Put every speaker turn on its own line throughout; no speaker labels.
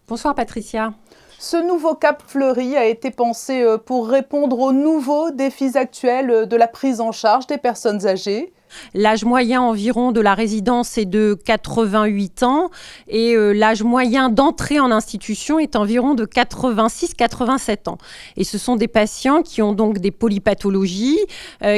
Bonsoir Patricia.
Ce nouveau Cap Fleuri a été pensé pour répondre aux nouveaux défis actuels de la prise en charge des personnes âgées.
L'âge moyen environ de la résidence est de 88 ans et l'âge moyen d'entrée en institution est environ de 86-87 ans. Et ce sont des patients qui ont donc des polypathologies,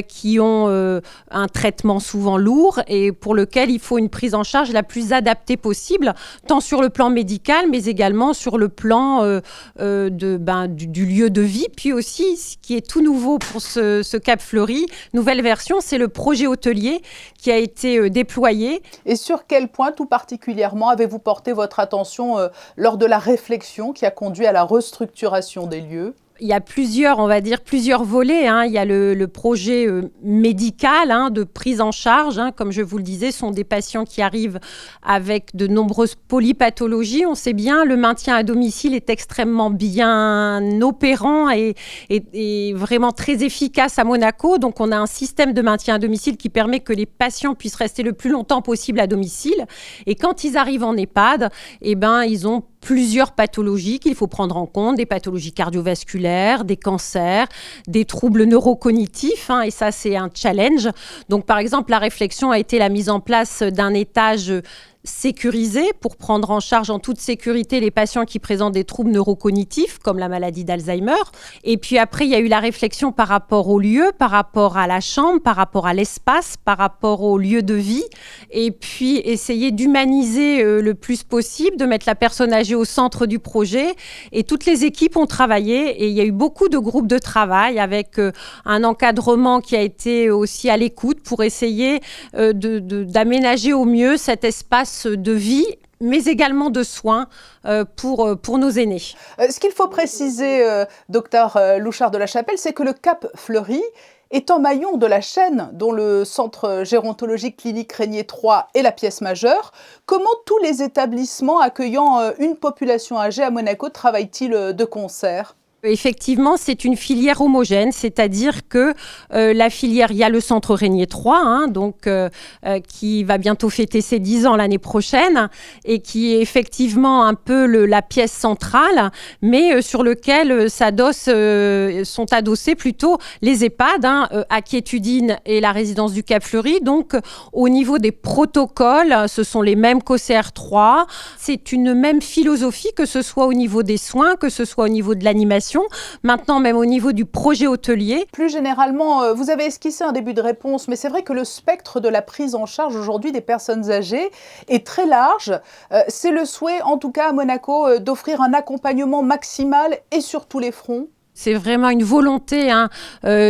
qui ont un traitement souvent lourd et pour lequel il faut une prise en charge la plus adaptée possible, tant sur le plan médical mais également sur le plan du lieu de vie. Puis aussi, ce qui est tout nouveau pour ce Cap Fleuri, nouvelle version, c'est le projet hôtelier qui a été déployé.
Et sur quel point tout particulièrement avez-vous porté votre attention lors de la réflexion qui a conduit à la restructuration des lieux ?
Il y a plusieurs volets. Il y a le projet médical de prise en charge. Comme je vous le disais, ce sont des patients qui arrivent avec de nombreuses polypathologies. On sait bien, le maintien à domicile est extrêmement bien opérant et vraiment très efficace à Monaco. Donc, on a un système de maintien à domicile qui permet que les patients puissent rester le plus longtemps possible à domicile. Et quand ils arrivent en EHPAD, ils ont plusieurs pathologies qu'il faut prendre en compte, des pathologies cardiovasculaires, des cancers, des troubles neurocognitifs, et ça c'est un challenge. Donc par exemple, la réflexion a été la mise en place d'un étage sécurisé pour prendre en charge en toute sécurité les patients qui présentent des troubles neurocognitifs comme la maladie d'Alzheimer. Et puis après, il y a eu la réflexion par rapport au lieu, par rapport à la chambre, par rapport à l'espace, par rapport au lieu de vie. Et puis essayer d'humaniser le plus possible, de mettre la personne âgée au centre du projet. Et toutes les équipes ont travaillé et il y a eu beaucoup de groupes de travail avec un encadrement qui a été aussi à l'écoute pour essayer d'aménager au mieux cet espace de vie, mais également de soins pour nos aînés.
Ce qu'il faut préciser, docteur Louchard de la Chapelle, c'est que le Cap Fleuri est un maillon de la chaîne dont le centre gérontologique clinique Régnier 3 est la pièce majeure. Comment tous les établissements accueillant une population âgée à Monaco travaillent-ils de concert ?
Effectivement, c'est une filière homogène, c'est-à-dire que la filière, il y a le centre Régnier 3, qui va bientôt fêter ses 10 ans l'année prochaine et qui est effectivement un peu la pièce centrale, mais sur lequel sont adossés plutôt les EHPAD, Acquiétudine et la résidence du Cap Fleuri. Donc, au niveau des protocoles, ce sont les mêmes qu'OCR 3. C'est une même philosophie, que ce soit au niveau des soins, que ce soit au niveau de l'animation. Maintenant, même au niveau du projet hôtelier.
Plus généralement, vous avez esquissé un début de réponse, mais c'est vrai que le spectre de la prise en charge aujourd'hui des personnes âgées est très large. C'est le souhait, en tout cas à Monaco, d'offrir un accompagnement maximal et sur tous les fronts.
C'est vraiment une volonté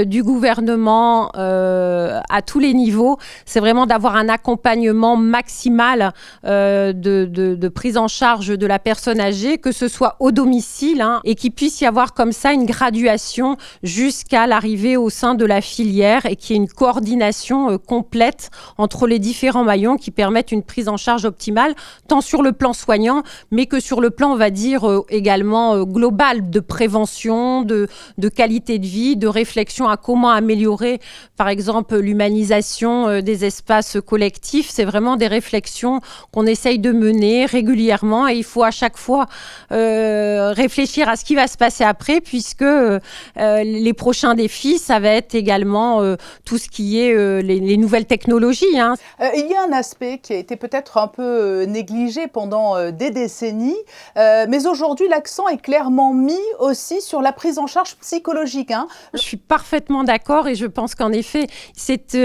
du gouvernement à tous les niveaux. C'est vraiment d'avoir un accompagnement maximal de prise en charge de la personne âgée, que ce soit au domicile et qu'il puisse y avoir comme ça une graduation jusqu'à l'arrivée au sein de la filière et qu'il y ait une coordination complète entre les différents maillons qui permettent une prise en charge optimale, tant sur le plan soignant, mais que sur le plan, on va dire, également global de prévention, de qualité de vie, de réflexion à comment améliorer, par exemple, l'humanisation des espaces collectifs. C'est vraiment des réflexions qu'on essaye de mener régulièrement et il faut à chaque fois réfléchir à ce qui va se passer après, puisque les prochains défis, ça va être également tout ce qui est les nouvelles technologies.
Il y a un aspect qui a été peut-être un peu négligé pendant des décennies, mais aujourd'hui, l'accent est clairement mis aussi sur la prise en charge psychologique.
Je suis parfaitement d'accord et je pense qu'en effet, c'est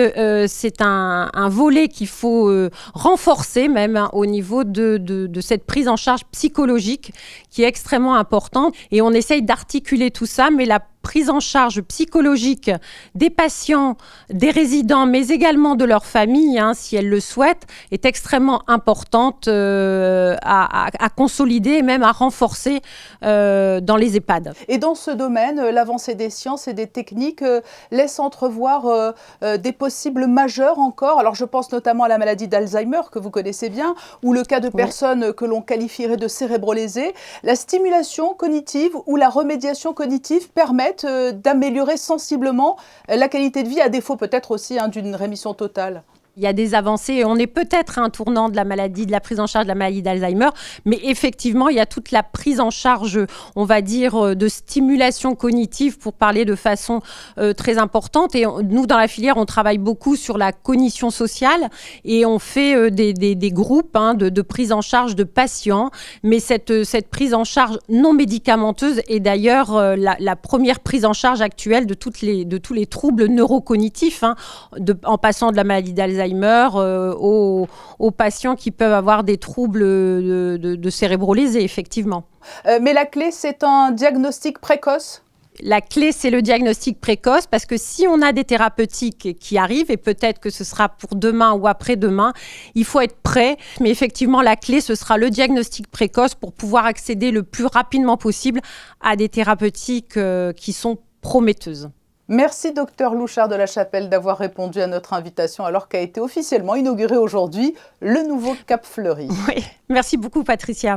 un volet qu'il faut renforcer même au niveau de cette prise en charge psychologique qui est extrêmement importante. Et on essaye d'articuler tout ça, mais la prise en charge psychologique des patients, des résidents, mais également de leur famille, si elles le souhaitent, est extrêmement importante à consolider et même à renforcer dans les EHPAD.
Et dans ce domaine, l'avancée des sciences et des techniques laisse entrevoir des possibles majeurs encore. Alors je pense notamment à la maladie d'Alzheimer que vous connaissez bien, ou le cas de personnes que l'on qualifierait de cérébrolésées. La stimulation cognitive ou la remédiation cognitive permettent d'améliorer sensiblement la qualité de vie, à défaut peut-être aussi d'une rémission totale.
Il y a des avancées et on est peut-être à un tournant de la prise en charge de la maladie d'Alzheimer, mais effectivement, il y a toute la prise en charge, on va dire, de stimulation cognitive pour parler de façon très importante. Et nous, dans la filière, on travaille beaucoup sur la cognition sociale et on fait des groupes de prise en charge de patients. Mais cette prise en charge non médicamenteuse est d'ailleurs la première prise en charge actuelle de tous les troubles neurocognitifs, en passant de la maladie d'Alzheimer aux patients qui peuvent avoir des troubles de cérébro lésés, effectivement.
Mais la clé, c'est un diagnostic précoce ?
La clé, c'est le diagnostic précoce, parce que si on a des thérapeutiques qui arrivent, et peut-être que ce sera pour demain ou après-demain, il faut être prêt. Mais effectivement, la clé, ce sera le diagnostic précoce pour pouvoir accéder le plus rapidement possible à des thérapeutiques qui sont prometteuses.
Merci Dr Louchard de la Chapelle d'avoir répondu à notre invitation alors qu'a été officiellement inauguré aujourd'hui le nouveau Cap Fleury.
Oui, merci beaucoup Patricia.